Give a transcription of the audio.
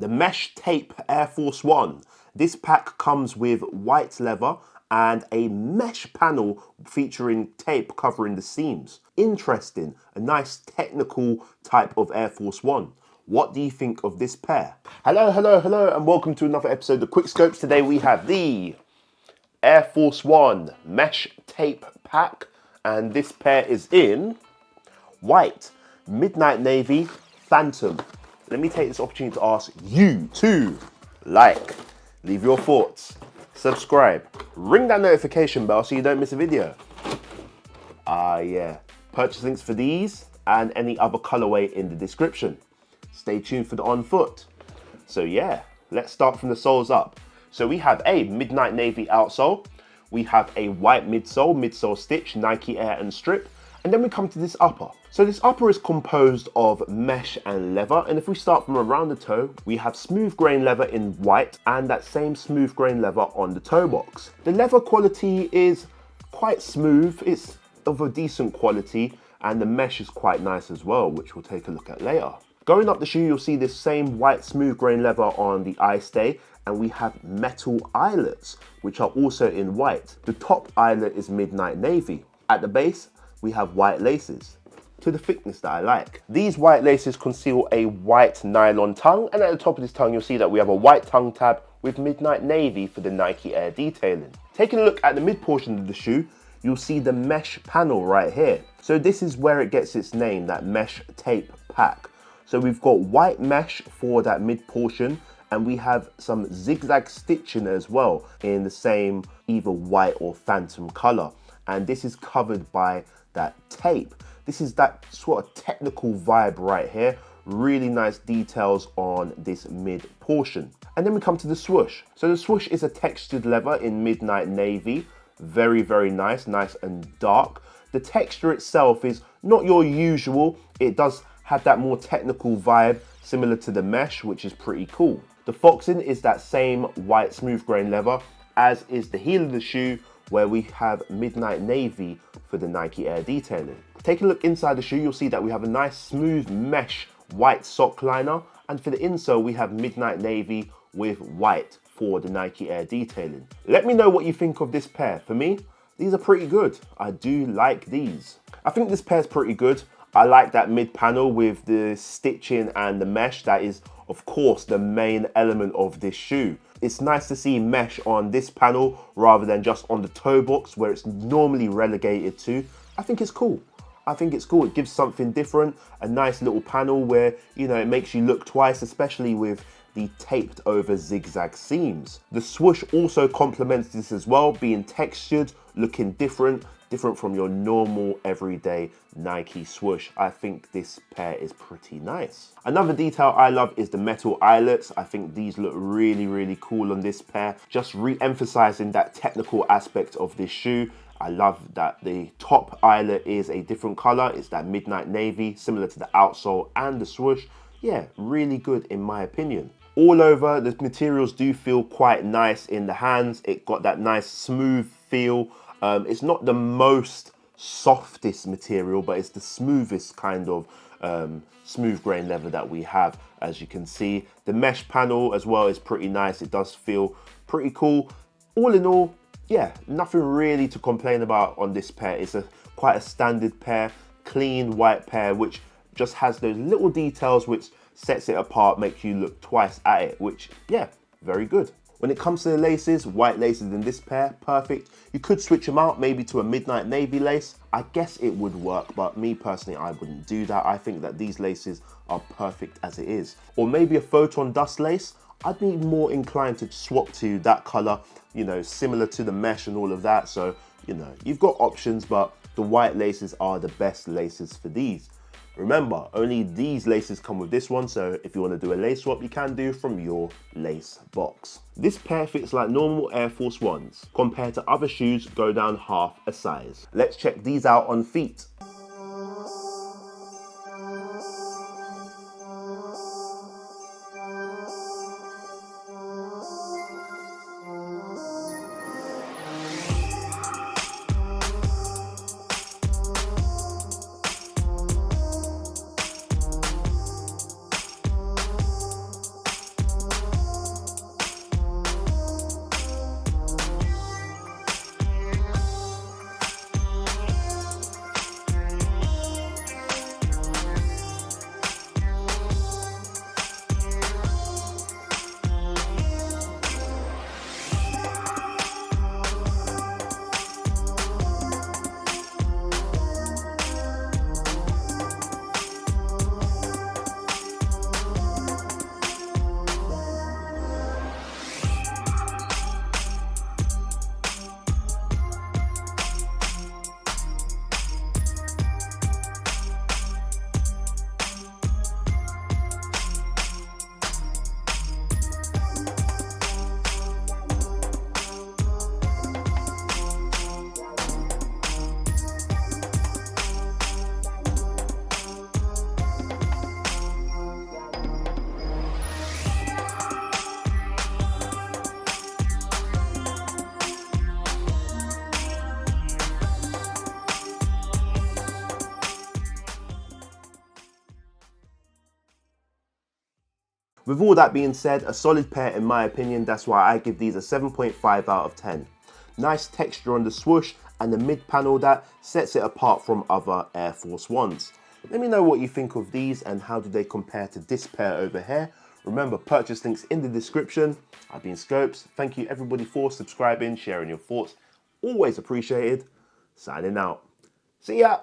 The Mesh Tape Air Force One. This pack comes with white leather and a mesh panel featuring tape covering the seams. Interesting, a nice technical type of Air Force One. What do you think of this pair? Hello, hello, hello, and welcome to another episode of QuickSchopes. Today we have the Air Force One Mesh Tape Pack, and this pair is in white, midnight navy, phantom. Let me take this opportunity to ask you to like, leave your thoughts, subscribe, ring that notification bell so you don't miss a video. Yeah, purchase links for these and any other colorway in the description. Stay tuned for the on foot. So yeah, let's start from the soles up. So we have a midnight navy outsole, we have a white midsole stitch, Nike Air and strip, and then we come to this upper. So this upper is composed of mesh and leather, and if we start from around the toe, we have smooth grain leather in white and that same smooth grain leather on the toe box. The leather quality is quite smooth, it's of a decent quality, and the mesh is quite nice as well, which we'll take a look at later. Going up the shoe, you'll see this same white smooth grain leather on the eye stay, and we have metal eyelets, which are also in white. The top eyelet is midnight navy. At the base, we have white laces to the thickness that I like. These white laces conceal a white nylon tongue, and at the top of this tongue, you'll see that we have a white tongue tab with midnight navy for the Nike Air detailing. Taking a look at the mid portion of the shoe, you'll see the mesh panel right here. So this is where it gets its name, that mesh tape pack. So we've got white mesh for that mid portion, and we have some zigzag stitching as well in the same either white or phantom color. And this is covered by that tape. This is that sort of technical vibe right here. Really nice details on this mid portion. And then we come to the swoosh. So the swoosh is a textured leather in midnight navy. Very, very nice, nice and dark. The texture itself is not your usual. It does have that more technical vibe similar to the mesh, which is pretty cool. The foxing is that same white smooth grain leather, as is the heel of the shoe, where we have midnight navy for the Nike Air detailing. Take a look inside the shoe, you'll see that we have a nice smooth mesh white sock liner, and for the insole we have midnight navy with white for the Nike Air detailing. Let me know what you think of this pair. For me, these are pretty good. I do like these. I think this pair is pretty good. I like that mid panel with the stitching and the mesh. That is, of course, the main element of this shoe. It's nice to see mesh on this panel rather than just on the toe box where it's normally relegated to. I think it's cool. I think it's cool. It gives something different, a nice little panel where, you know, it makes you look twice, especially with the taped over zigzag seams. The swoosh also complements this as well, being textured, looking different from your normal everyday Nike swoosh. I think this pair is pretty nice. Another detail I love is the metal eyelets. I think these look really, really cool on this pair. Just re-emphasizing that technical aspect of this shoe. I love that the top eyelet is a different color. It's that midnight navy, similar to the outsole and the swoosh. Yeah, really good in my opinion. All over, the materials do feel quite nice in the hands. It got that nice smooth feel. It's not the most softest material, but it's the smoothest kind of smooth grain leather that we have, as you can see. The mesh panel as well is pretty nice. It does feel pretty cool. All in all, yeah, nothing really to complain about on this pair. It's quite a standard pair, clean white pair, which just has those little details which sets it apart, makes you look twice at it, which, yeah, very good. When it comes to the laces, white laces in this pair, perfect. You could switch them out maybe to a midnight navy lace. I guess it would work, but me personally, I wouldn't do that. I think that these laces are perfect as it is. Or maybe a photon dust lace. I'd be more inclined to swap to that color, you know, similar to the mesh and all of that. So, you know, you've got options, but the white laces are the best laces for these. Remember, only these laces come with this one, so if you want to do a lace swap, you can do from your lace box. This pair fits like normal Air Force Ones. Compared to other shoes, go down half a size. Let's check these out on feet. With all that being said, a solid pair in my opinion, that's why I give these a 7.5 out of 10. Nice texture on the swoosh and the mid panel that sets it apart from other Air Force Ones. Let me know what you think of these and how do they compare to this pair over here. Remember, purchase links in the description. I've been Schopes. Thank you everybody for subscribing, sharing your thoughts. Always appreciated. Signing out. See ya!